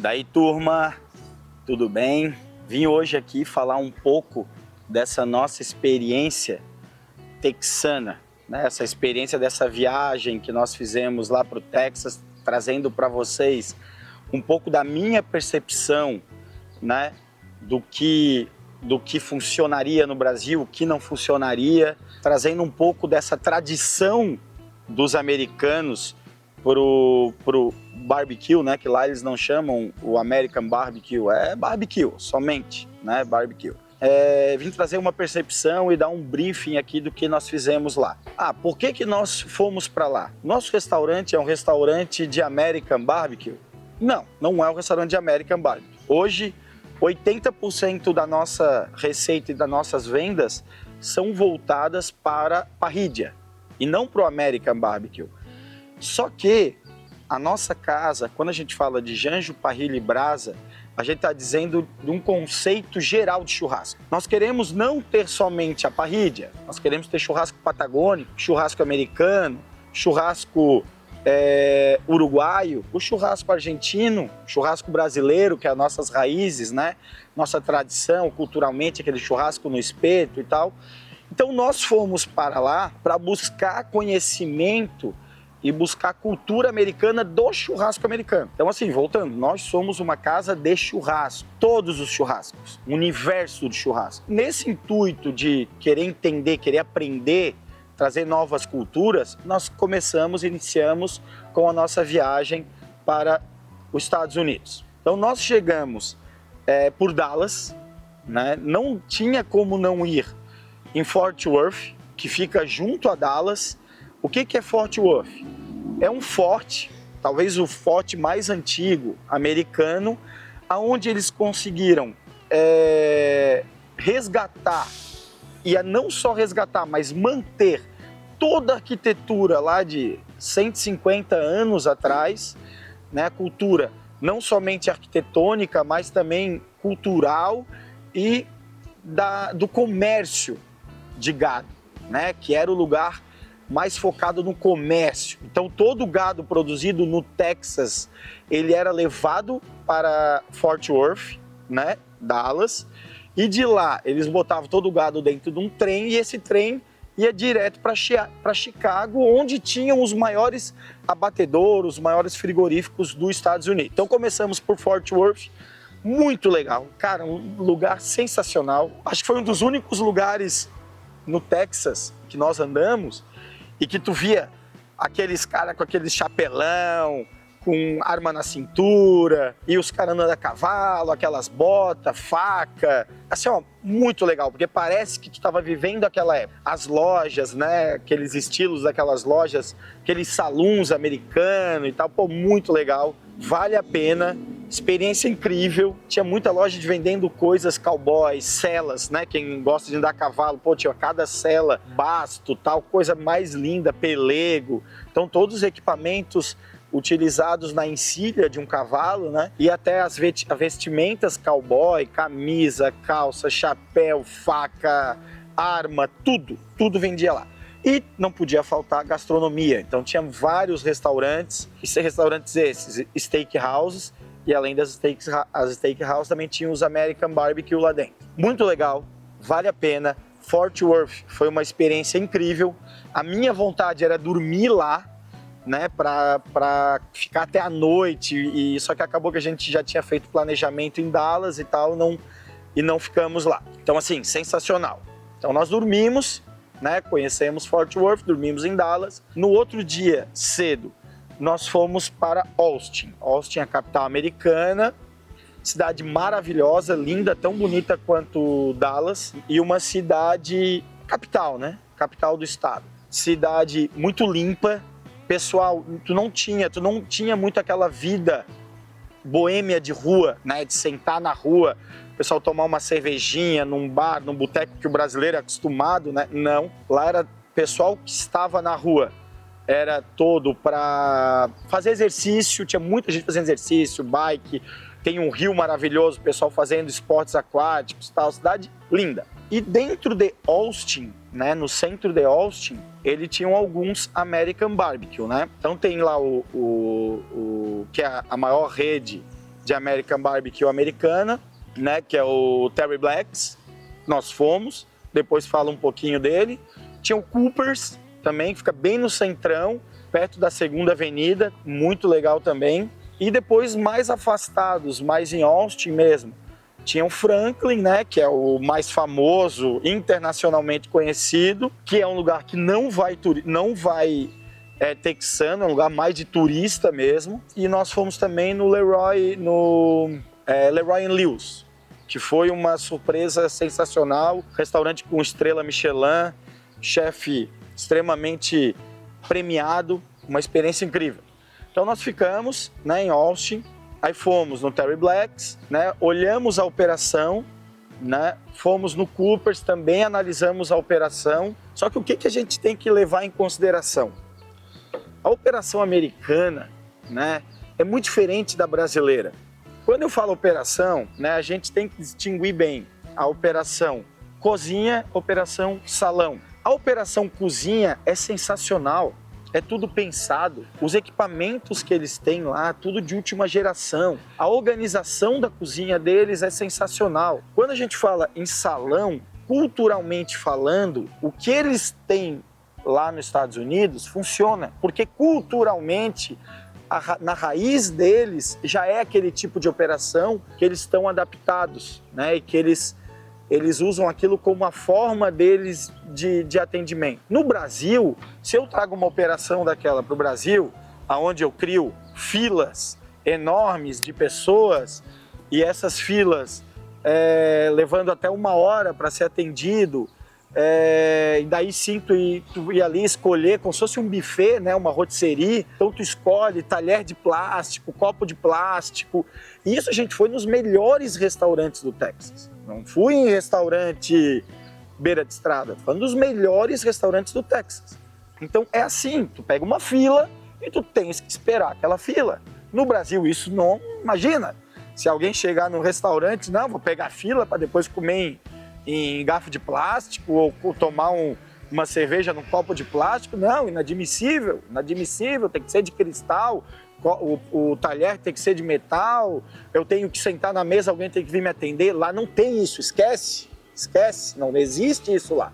Daí, turma, tudo bem? Vim hoje aqui falar um pouco dessa nossa experiência texana, né? Essa experiência dessa viagem que nós fizemos lá para o Texas, trazendo para vocês um pouco da minha percepção, né? Do que funcionaria no Brasil, o que não funcionaria, trazendo um pouco dessa tradição dos americanos pro barbecue, né? Que lá eles não chamam o American Barbecue, é barbecue somente, né? Barbecue. Vim trazer uma percepção e dar um briefing aqui do que nós fizemos lá. Por que nós fomos para lá? Nosso restaurante é um restaurante de American Barbecue? Não é um restaurante de American Barbecue. Hoje, 80% da nossa receita e das nossas vendas são voltadas para parrilha e não para o American Barbecue. Só que a nossa casa, quando a gente fala de Janjo, parrilha e brasa, a gente está dizendo de um conceito geral de churrasco. Nós queremos não ter somente a parrilha, nós queremos ter churrasco patagônico, churrasco americano, churrasco uruguaio, o churrasco argentino, churrasco brasileiro, que é as nossas raízes, né? Nossa tradição, culturalmente, aquele churrasco no espeto e tal. Então nós fomos para lá para buscar conhecimento e buscar a cultura americana do churrasco americano. Então assim, voltando, nós somos uma casa de churrasco, todos os churrascos, o universo do churrasco. Nesse intuito de querer entender, querer aprender, trazer novas culturas, nós iniciamos com a nossa viagem para os Estados Unidos. Então nós chegamos por Dallas, né? Não tinha como não ir em Fort Worth, que fica junto a Dallas. O que é Fort Worth? É um forte, talvez o forte mais antigo americano, onde eles conseguiram resgatar, e não só resgatar, mas manter toda a arquitetura lá de 150 anos atrás, né? Cultura não somente arquitetônica, mas também cultural e do comércio de gado, né? Que era o lugar mais focado no comércio. Então todo o gado produzido no Texas, ele era levado para Fort Worth, né? Dallas, e de lá eles botavam todo o gado dentro de um trem e esse trem ia direto para Chicago, onde tinham os maiores abatedouros, os maiores frigoríficos dos Estados Unidos. Então começamos por Fort Worth, muito legal, cara, um lugar sensacional. Acho que foi um dos únicos lugares no Texas que nós andamos e que tu via aqueles caras com aquele chapelão, com arma na cintura, e os caras andando a cavalo, aquelas botas, faca, assim, ó, muito legal, porque parece que tu estava vivendo aquela época. As lojas, né, aqueles estilos daquelas lojas, aqueles saloons americanos e tal, pô, muito legal, vale a pena, experiência incrível. Tinha muita loja de vendendo coisas cowboys, celas, né, quem gosta de andar a cavalo, pô, tinha cada cela, basto, tal, coisa mais linda, pelego, então todos os equipamentos utilizados na encilha de um cavalo, né? E até as vestimentas cowboy, camisa, calça, chapéu, faca, arma, tudo vendia lá. E não podia faltar gastronomia, então tinha vários restaurantes, restaurantes esses, steakhouses, e além das steakhouses também tinha os American Barbecue lá dentro. Muito legal, vale a pena. Fort Worth foi uma experiência incrível, a minha vontade era dormir lá, né, para ficar até a noite, e só que acabou que a gente já tinha feito planejamento em Dallas e tal, e não ficamos lá. Então assim, sensacional. Então nós dormimos, né, conhecemos Fort Worth, dormimos em Dallas. No outro dia, cedo, nós fomos para Austin. Austin é a capital americana, cidade maravilhosa, linda, tão bonita quanto Dallas, e uma cidade capital, né, capital do estado. Cidade muito limpa. Pessoal, tu não tinha muito aquela vida boêmia de rua, né? De sentar na rua, o pessoal tomar uma cervejinha num bar, num boteco que o brasileiro é acostumado, né? Não, lá era pessoal que estava na rua, era todo para fazer exercício, tinha muita gente fazendo exercício, bike, tem um rio maravilhoso, pessoal fazendo esportes aquáticos, tal, cidade linda. E dentro de Austin, né, no centro de Austin, ele tinha alguns American Barbecue, né? Então tem lá o que é a maior rede de American Barbecue americana, né, que é o Terry Blacks. Nós fomos, depois falo um pouquinho dele. Tinha o Coopers também, que fica bem no centrão, perto da 2ª Avenida, muito legal também. E depois mais afastados, mais em Austin mesmo, tinha o Franklin, né, que é o mais famoso, internacionalmente conhecido, que é um lugar que não vai texano, é um lugar mais de turista mesmo. E nós fomos também no Leroy Lewis, que foi uma surpresa sensacional, restaurante com estrela Michelin, chefe extremamente premiado, uma experiência incrível. Então nós ficamos, né, em Austin, aí fomos no Terry Blacks, né, olhamos a operação, né, fomos no Coopers, também analisamos a operação. Só que o que a gente tem que levar em consideração? A operação americana, né, é muito diferente da brasileira. Quando eu falo operação, né, a gente tem que distinguir bem a operação cozinha, operação salão. A operação cozinha é sensacional, é tudo pensado, os equipamentos que eles têm lá, tudo de última geração. A organização da cozinha deles é sensacional. Quando a gente fala em salão, culturalmente falando, o que eles têm lá nos Estados Unidos funciona, porque culturalmente, na raiz deles, já é aquele tipo de operação que eles estão adaptados, né? E que eles usam aquilo como uma forma deles de atendimento. No Brasil, se eu trago uma operação daquela para o Brasil, onde eu crio filas enormes de pessoas, e essas filas levando até 1 hora para ser atendido, e daí sim tu ir ali escolher como se fosse um buffet, né, uma rotisserie, então tu escolhe talher de plástico, copo de plástico. E isso a gente foi nos melhores restaurantes do Texas. Não fui em restaurante beira de estrada, foi um dos melhores restaurantes do Texas. Então é assim, tu pega uma fila e tu tens que esperar aquela fila. No Brasil isso não, imagina, se alguém chegar no restaurante, não, vou pegar fila para depois comer em garfo de plástico ou tomar uma cerveja num copo de plástico, não, inadmissível, tem que ser de cristal, o talher tem que ser de metal, eu tenho que sentar na mesa, alguém tem que vir me atender. Lá não tem isso, esquece, não existe isso lá.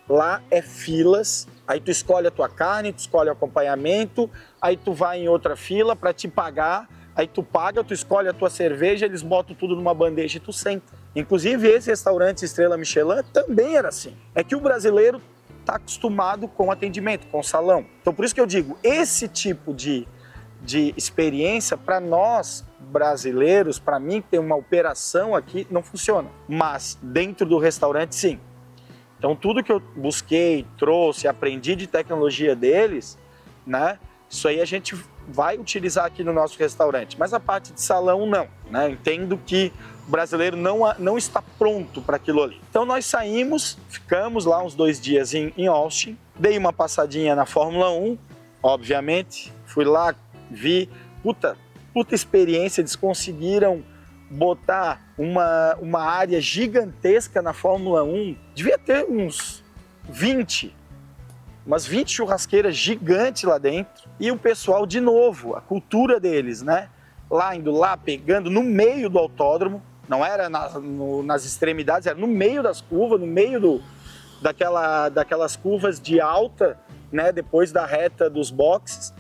Lá é filas, aí tu escolhe a tua carne, tu escolhe o acompanhamento, aí tu vai em outra fila para te pagar, aí tu paga, tu escolhe a tua cerveja, eles botam tudo numa bandeja e tu senta. Inclusive esse restaurante Estrela Michelin também era assim. É que o brasileiro está acostumado com atendimento, com salão. Então por isso que eu digo, esse tipo de experiência para nós brasileiros, para mim ter uma operação aqui não funciona. Mas dentro do restaurante sim. Então tudo que eu busquei, trouxe, aprendi de tecnologia deles, né? Isso aí a gente vai utilizar aqui no nosso restaurante. Mas a parte de salão não, né? Entendo que o brasileiro não está pronto para aquilo ali. Então nós saímos, ficamos lá uns 2 dias em Austin, dei uma passadinha na Fórmula 1, obviamente, fui lá, vi, puta experiência, eles conseguiram botar uma área gigantesca na Fórmula 1, devia ter umas 20 churrasqueiras gigantes lá dentro, e o pessoal, de novo, a cultura deles, né? Indo lá, pegando no meio do autódromo, não era nas extremidades, era no meio das curvas, no meio daquelas curvas de alta, né? Depois da reta dos boxes.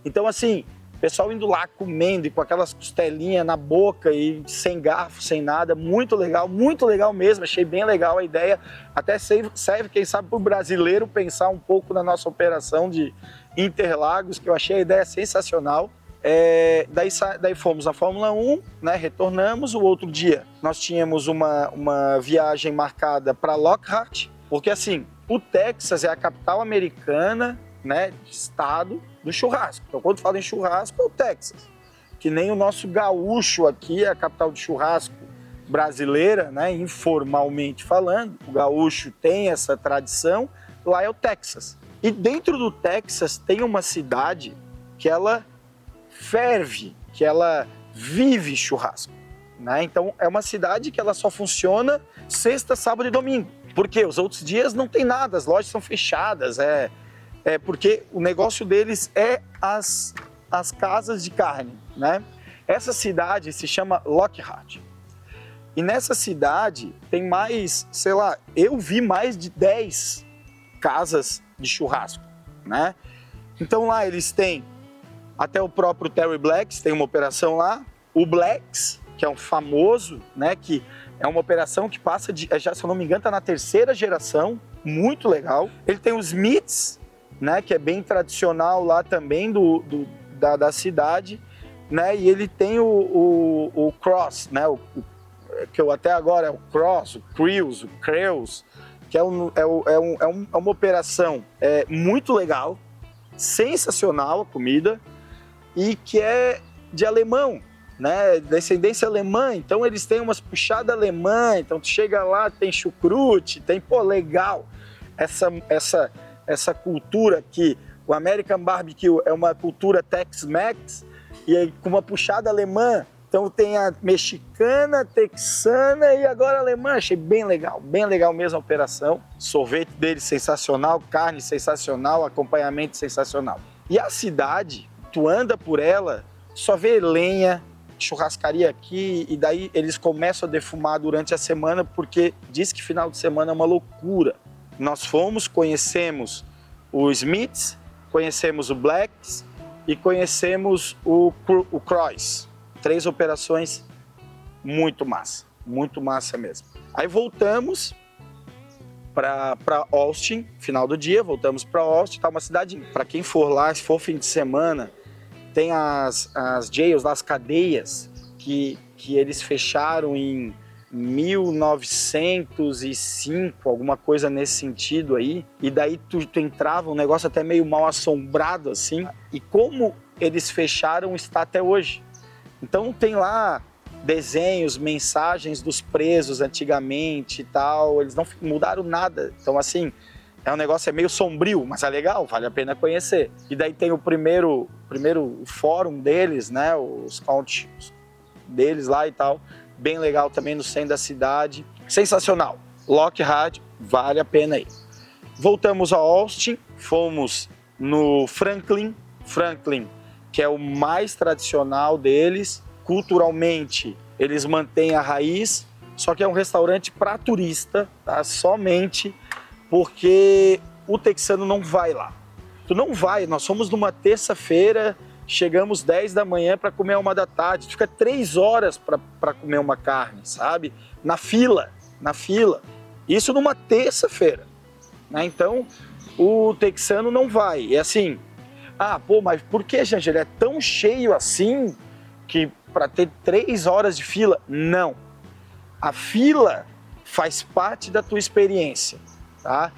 Então, assim, o pessoal indo lá comendo e com aquelas costelinhas na boca e sem garfo, sem nada, muito legal mesmo, achei bem legal a ideia. Até serve, quem sabe, para o brasileiro pensar um pouco na nossa operação de Interlagos, que eu achei a ideia sensacional. Daí fomos à Fórmula 1, né, retornamos. O outro dia nós tínhamos uma viagem marcada para Lockhart, porque assim, o Texas é a capital americana, né, de estado do churrasco. Então quando fala em churrasco é o Texas, que nem o nosso gaúcho aqui é a capital de churrasco brasileira, né, informalmente falando. O gaúcho tem essa tradição, lá é o Texas. E dentro do Texas tem uma cidade que ela ferve, que ela vive churrasco, né? Então é uma cidade que ela só funciona sexta, sábado e domingo, porque os outros dias não tem nada, as lojas são fechadas, porque o negócio deles é as casas de carne, né? Essa cidade se chama Lockhart. E nessa cidade tem mais, sei lá, eu vi mais de 10 casas de churrasco, né? Então lá eles têm até o próprio Terry Blacks, tem uma operação lá, o Blacks, que é um famoso, né, que é uma operação que passa de, já se eu não me engano, está na 3ª geração, muito legal. Ele tem os Smiths, né, que é bem tradicional lá também da cidade, né, e ele tem o Cross, né, que eu até agora é o Cross, o Crews, que é uma operação muito legal, sensacional a comida, e que é de alemão, né, descendência alemã, então eles têm umas puxadas alemã, então tu chega lá, tem chucrute, tem, pô, legal, essa cultura que o American Barbecue é uma cultura Tex-Mex, e aí, com uma puxada alemã, então tem a mexicana, texana e agora a alemã. Achei bem legal mesmo a operação. Sorvete deles sensacional, carne sensacional, acompanhamento sensacional. E a cidade, tu anda por ela, só vê lenha, churrascaria aqui, e daí eles começam a defumar durante a semana, porque diz que final de semana é uma loucura. Nós fomos, conhecemos o Smiths, conhecemos o Blacks e conhecemos o Cross. 3 operações muito massa mesmo. Aí voltamos para Austin, final do dia, voltamos para Austin, tá uma cidade, para quem for lá, se for fim de semana, tem as jails, as cadeias que eles fecharam em 1905, alguma coisa nesse sentido aí, e daí tu entrava, um negócio até meio mal assombrado assim, e como eles fecharam está até hoje. Então tem lá desenhos, mensagens dos presos antigamente e tal, eles não mudaram nada. Então assim, um negócio meio sombrio, mas é legal, vale a pena conhecer. E daí tem o primeiro fórum deles, né, os count deles lá e tal, bem legal também no centro da cidade. Sensacional, Lockhart, vale a pena ir. Voltamos a Austin, fomos no Franklin, que é o mais tradicional deles. Culturalmente, eles mantêm a raiz, só que é um restaurante para turista, tá? Somente porque o texano não vai lá. Tu não vai, nós fomos numa terça-feira, chegamos 10 da manhã para comer 1 da tarde, tu fica 3 horas para comer uma carne, sabe? Na fila. Isso numa terça-feira, né? Então, o texano não vai. É assim, mas por que, gente? Ele é tão cheio assim que para ter 3 horas de fila? Não. A fila faz parte da tua experiência, tá?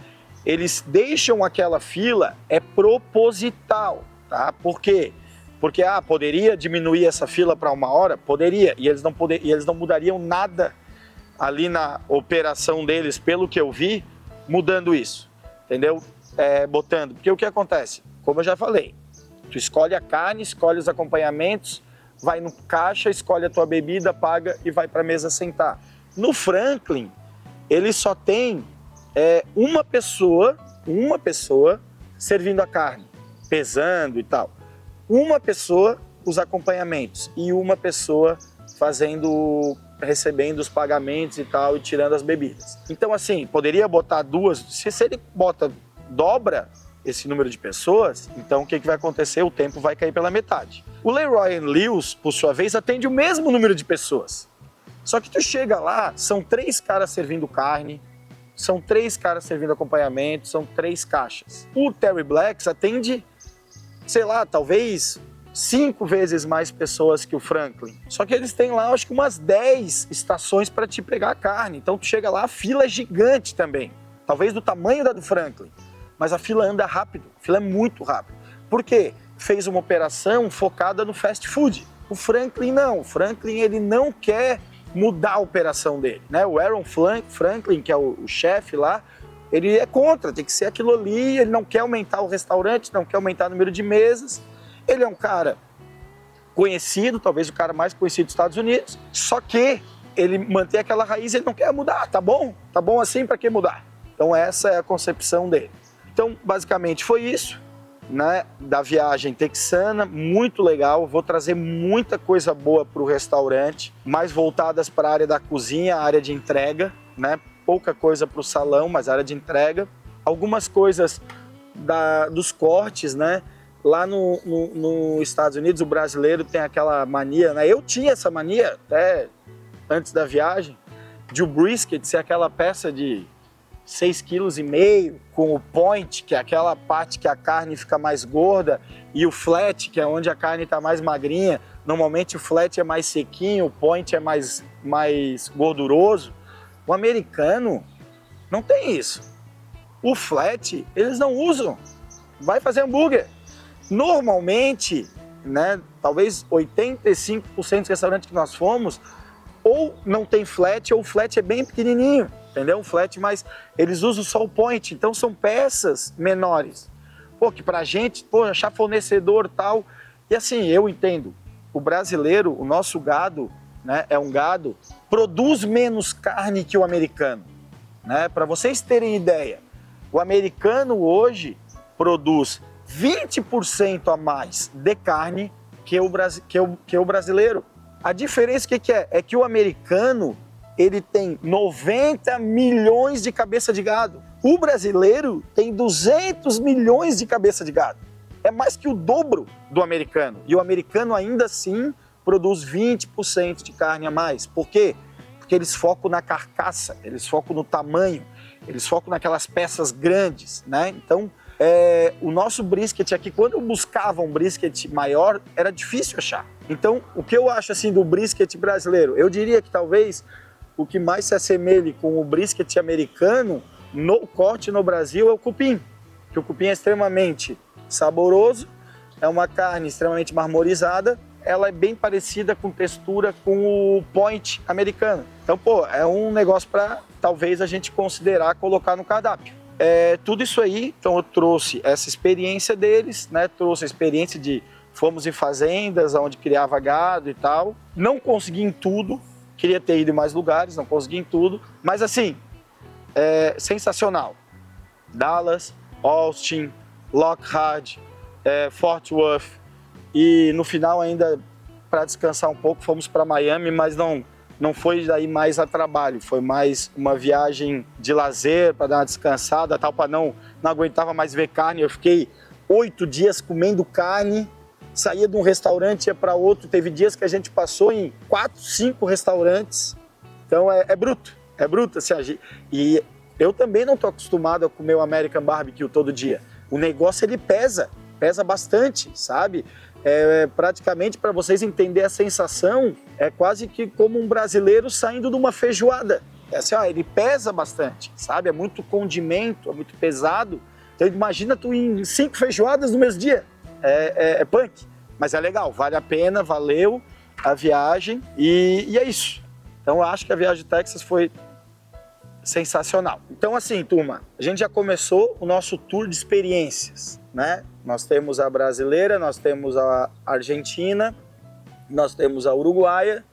Eles deixam aquela fila, é proposital, tá? Por quê? Porque, poderia diminuir essa fila para 1 hora? Poderia, e eles não mudariam nada ali na operação deles, pelo que eu vi, mudando isso, entendeu? Porque o que acontece? Como eu já falei, tu escolhe a carne, escolhe os acompanhamentos, vai no caixa, escolhe a tua bebida, paga e vai para a mesa sentar. No Franklin, ele só tem uma pessoa servindo a carne, pesando e tal. Uma pessoa os acompanhamentos e uma pessoa recebendo os pagamentos e tal e tirando as bebidas. Então assim, poderia botar 2, se ele dobra esse número de pessoas, então o que vai acontecer? O tempo vai cair pela metade. O Leroy Lewis, por sua vez, atende o mesmo número de pessoas. Só que tu chega lá, são 3 caras servindo carne, são 3 caras servindo acompanhamento, são 3 caixas. O Terry Blacks atende, sei lá, talvez 5 vezes mais pessoas que o Franklin. Só que eles têm lá, acho que umas 10 estações para te pegar a carne. Então tu chega lá, a fila é gigante também. Talvez do tamanho da do Franklin. Mas a fila anda rápido, a fila é muito rápida. Por quê? Fez uma operação focada no fast food. O Franklin não, o Franklin ele não quer mudar a operação dele, né? O Aaron Franklin, que é o chefe lá, ele é contra, tem que ser aquilo ali, ele não quer aumentar o restaurante, não quer aumentar o número de mesas. Ele é um cara conhecido, talvez o cara mais conhecido dos Estados Unidos, só que ele mantém aquela raiz, ele não quer mudar, tá bom assim, para que mudar? Então essa é a concepção dele. Então, basicamente foi isso. né, da viagem texana, muito legal. Vou trazer muita coisa boa para o restaurante, mais voltadas para a área da cozinha, a área de entrega, né? Pouca coisa para o salão, mas área de entrega. Algumas coisas dos cortes, né? Lá nos Estados Unidos, o brasileiro tem aquela mania, né? Eu tinha essa mania até antes da viagem, de o brisket ser aquela peça de 6,5 kg, com o point, que é aquela parte que a carne fica mais gorda, e o flat, que é onde a carne está mais magrinha. Normalmente o flat é mais sequinho, o point é mais gorduroso. O americano não tem isso. O flat, eles não usam. Vai fazer hambúrguer. Normalmente, né, talvez 85% dos restaurantes que nós fomos, ou não tem flat, ou o flat é bem pequenininho. Entendeu? Um flat, mas eles usam só o point, então são peças menores. Pô, que pra gente, pô, achar fornecedor e tal. E assim, eu entendo, o brasileiro, o nosso gado, né, é um gado, produz menos carne que o americano. Né? Para vocês terem ideia, o americano hoje produz 20% a mais de carne que o brasileiro. A diferença que é? É que o americano, ele tem 90 milhões de cabeça de gado. O brasileiro tem 200 milhões de cabeça de gado. É mais que o dobro do americano. E o americano ainda assim produz 20% de carne a mais. Por quê? Porque eles focam na carcaça, eles focam no tamanho, eles focam naquelas peças grandes, né? Então, o nosso brisket aqui, quando eu buscava um brisket maior, era difícil achar. Então, o que eu acho assim do brisket brasileiro? Eu diria que talvez o que mais se assemelhe com o brisket americano no corte no Brasil é o cupim. Que o cupim é extremamente saboroso, é uma carne extremamente marmorizada, ela é bem parecida com textura com o point americano. Então, pô, é um negócio para talvez a gente considerar colocar no cardápio. Tudo isso aí, então eu trouxe essa experiência deles, né? Trouxe a experiência de fomos em fazendas onde criava gado e tal. Não consegui em tudo. Queria ter ido em mais lugares, não consegui em tudo. Mas assim, sensacional. Dallas, Austin, Lockhart, Fort Worth. E no final ainda, para descansar um pouco, fomos para Miami, mas não foi daí mais a trabalho. Foi mais uma viagem de lazer, para dar uma descansada, tal, para não aguentava mais ver carne. Eu fiquei 8 dias comendo carne. Saía de um restaurante, ia para outro. Teve dias que a gente passou em 4, 5 restaurantes. Então é bruto assim. E eu também não estou acostumado a comer o American Barbecue todo dia. O negócio ele pesa bastante, sabe? Praticamente, para vocês entenderem a sensação, é quase que como um brasileiro saindo de uma feijoada. Assim, ele pesa bastante, sabe? É muito condimento, é muito pesado. Então imagina tu em 5 feijoadas no mesmo dia. É punk, mas é legal, vale a pena, valeu a viagem e é isso. Então eu acho que a viagem de Texas foi sensacional. Então assim, turma, a gente já começou o nosso tour de experiências, né? Nós temos a brasileira, nós temos a argentina, nós temos a uruguaia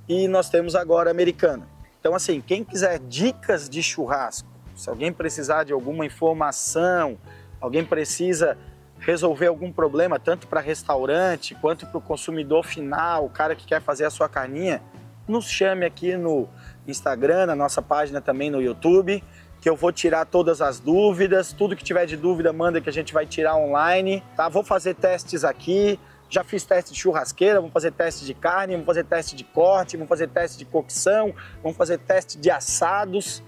e nós temos agora a americana. Então assim, quem quiser dicas de churrasco, se alguém precisar de alguma informação, alguém precisa resolver algum problema, tanto para restaurante, quanto para o consumidor final, o cara que quer fazer a sua carninha, nos chame aqui no Instagram, na nossa página também no YouTube, que eu vou tirar todas as dúvidas, tudo que tiver de dúvida manda que a gente vai tirar online, tá? Vou fazer testes aqui, já fiz teste de churrasqueira, vamos fazer teste de carne, vamos fazer teste de corte, vamos fazer teste de cocção, vamos fazer teste de assados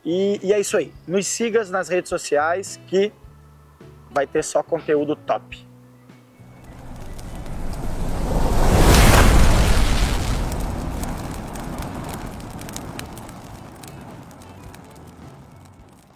e é isso aí. Nos siga nas redes sociais que vai ter só conteúdo top.